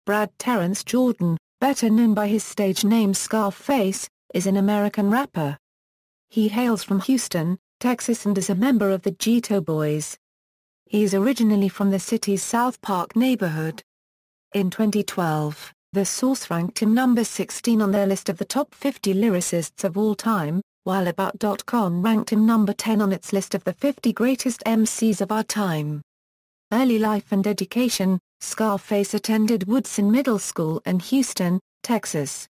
Brad. Terrence Jordan, better known by his stage name Scarface, is an American rapper. He hails from Houston, Texas and is a member of the Geto Boys. He is originally from the city's South Park neighborhood. In 2012, The Source ranked him number 16 on their list of the top 50 lyricists of all time, while About.com ranked him number 10 on its list of the 50 greatest MCs of our time. Early life and education: Scarface attended Woodson Middle School in Houston, Texas.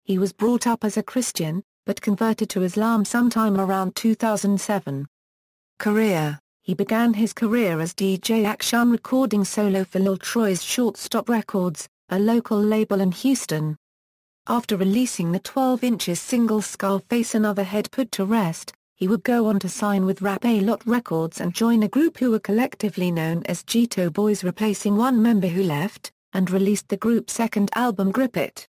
He was brought up as a Christian, but converted to Islam sometime around 2007. Career: he began his career as DJ Action recording solo for Lil Troy's Shortstop Records, a local label in Houston. After releasing the 12" single Scarface Another Head Put to Rest, he would go on to sign with Rap-A-Lot Records and join a group who were collectively known as Geto Boys, replacing one member who left, and released the group's second album Grip It.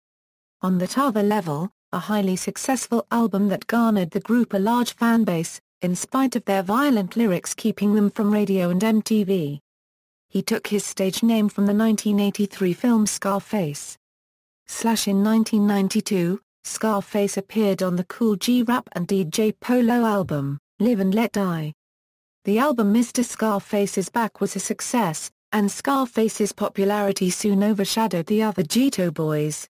On That Other Level, a highly successful album that garnered the group a large fan base, in spite of their violent lyrics keeping them from radio and MTV. He took his stage name from the 1983 film Scarface. In 1992, Scarface appeared on the Cool G Rap and DJ Polo album, Live and Let Die. The album Mr. Scarface Is Back was a success, and Scarface's popularity soon overshadowed the other Geto Boys.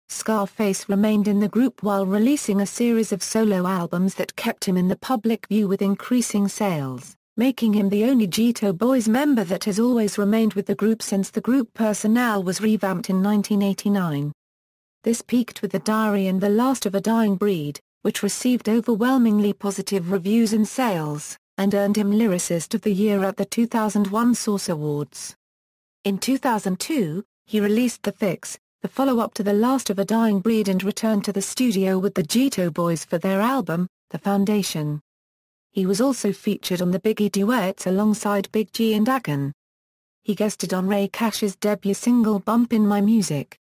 Scarface remained in the group while releasing a series of solo albums that kept him in the public view with increasing sales, making him the only Geto Boys member that has always remained with the group since the group personnel was revamped in 1989. This peaked with The Diary and The Last of a Dying Breed, which received overwhelmingly positive reviews and sales, and earned him Lyricist of the Year at the 2001 Source Awards. In 2002, he released The Fix, the follow-up to The Last of a Dying Breed, and returned to the studio with the Geto Boys for their album, The Foundation. He was also featured on the Biggie duets alongside Big G and Akon. He guested on Ray Cash's debut single Bump in My Music.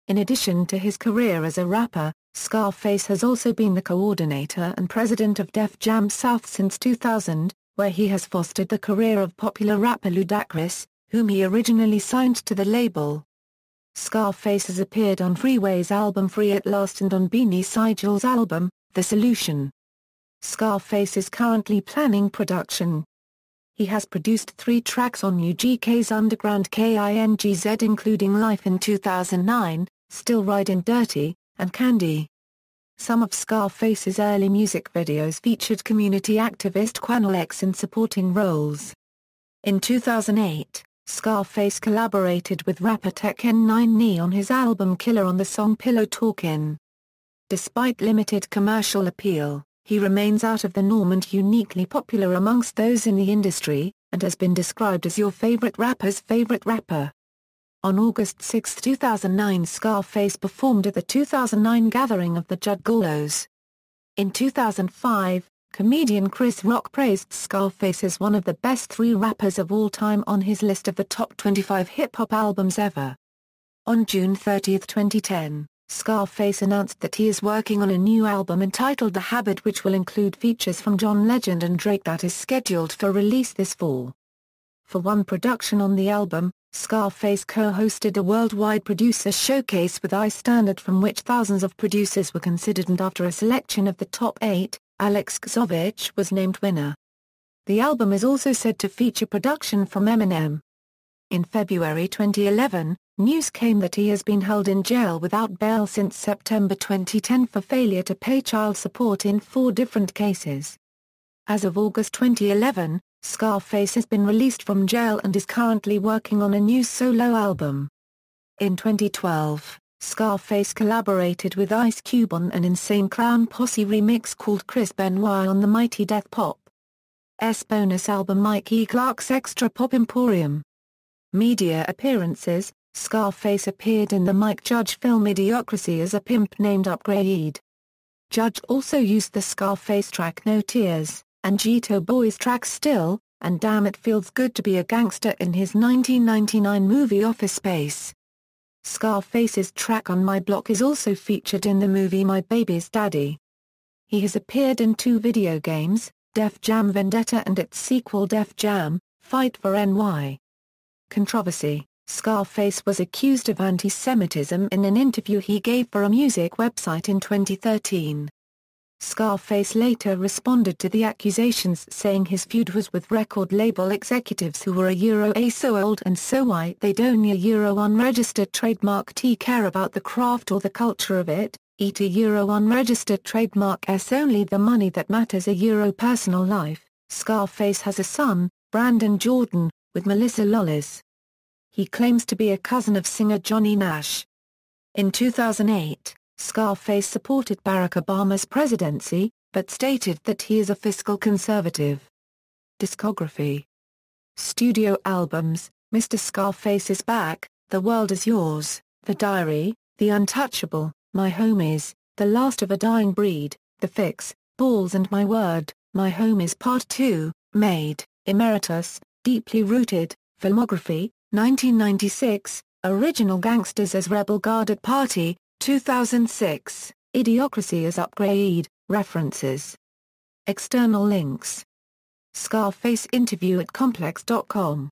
In addition to his career as a rapper, Scarface has also been the coordinator and president of Def Jam South since 2000, where he has fostered the career of popular rapper Ludacris, whom he originally signed to the label. Scarface has appeared on Freeway's album Free at Last and on Beanie Sigel's album, The Solution. Scarface is currently planning production. He has produced 3 tracks on UGK's Underground KINGZ, including Life in 2009, Still Riding Dirty, and Candy. Some of Scarface's early music videos featured community activist Quanell X in supporting roles. In 2008, Scarface collaborated with rapper Tech N9ne on his album Killer on the song Pillow Talkin'. Despite limited commercial appeal, he remains out of the norm and uniquely popular amongst those in the industry, and has been described as your favorite rapper's favorite rapper. On August 6, 2009, Scarface performed at the 2009 gathering of the Juggalos. In 2005, comedian Chris Rock praised Scarface as one of the best 3 rappers of all time on his list of the top 25 hip-hop albums ever. On June 30, 2010, Scarface announced that he is working on a new album entitled The Habit, which will include features from John Legend and Drake, that is scheduled for release this fall. For one production on the album, Scarface co-hosted a worldwide producer showcase with iStandard, from which thousands of producers were considered, and after a selection of the top 8, Alex Ksovich was named winner. The album is also said to feature production from Eminem. In February 2011, news came that he has been held in jail without bail since September 2010 for failure to pay child support in 4 different cases. As of August 2011, Scarface has been released from jail and is currently working on a new solo album. In 2012, Scarface collaborated with Ice Cube on an Insane Clown Posse remix called Chris Benoit on the Mighty Death Pop's bonus album Mike E. Clark's Extra Pop Emporium. Media appearances: Scarface appeared in the Mike Judge film Idiocracy as a pimp named Upgrade. Judge also used the Scarface track No Tears, and Geto Boys track Still, and Damn It Feels Good to Be a Gangster in his 1999 movie Office Space. Scarface's track On My Block is also featured in the movie My Baby's Daddy. He has appeared in 2 video games, Def Jam Vendetta and its sequel Def Jam: Fight for NY. Controversy: Scarface was accused of anti-Semitism in an interview he gave for a music website in 2013. Scarface later responded to the accusations saying his feud was with record label executives who were A so old and so white they'd own a unregistered trademark T care about the craft or the culture of it, eat a unregistered trademark S only the money that matters a personal life. Scarface has a son, Brandon Jordan, with Melissa Lawless. He claims to be a cousin of singer Johnny Nash. In 2008, Scarface supported Barack Obama's presidency, but stated that he is a fiscal conservative. Discography. Studio albums: Mr. Scarface is Back, The World Is Yours, The Diary, The Untouchable, My Homies, The Last of a Dying Breed, The Fix, Balls and My Word, My Homies Part 2, Made, Emeritus, Deeply Rooted, Filmography, 1996, Original Gangsters as Rebel Guard at Party, 2006, Idiocracy as Upgrade, References. External links. Scarface interview at Complex.com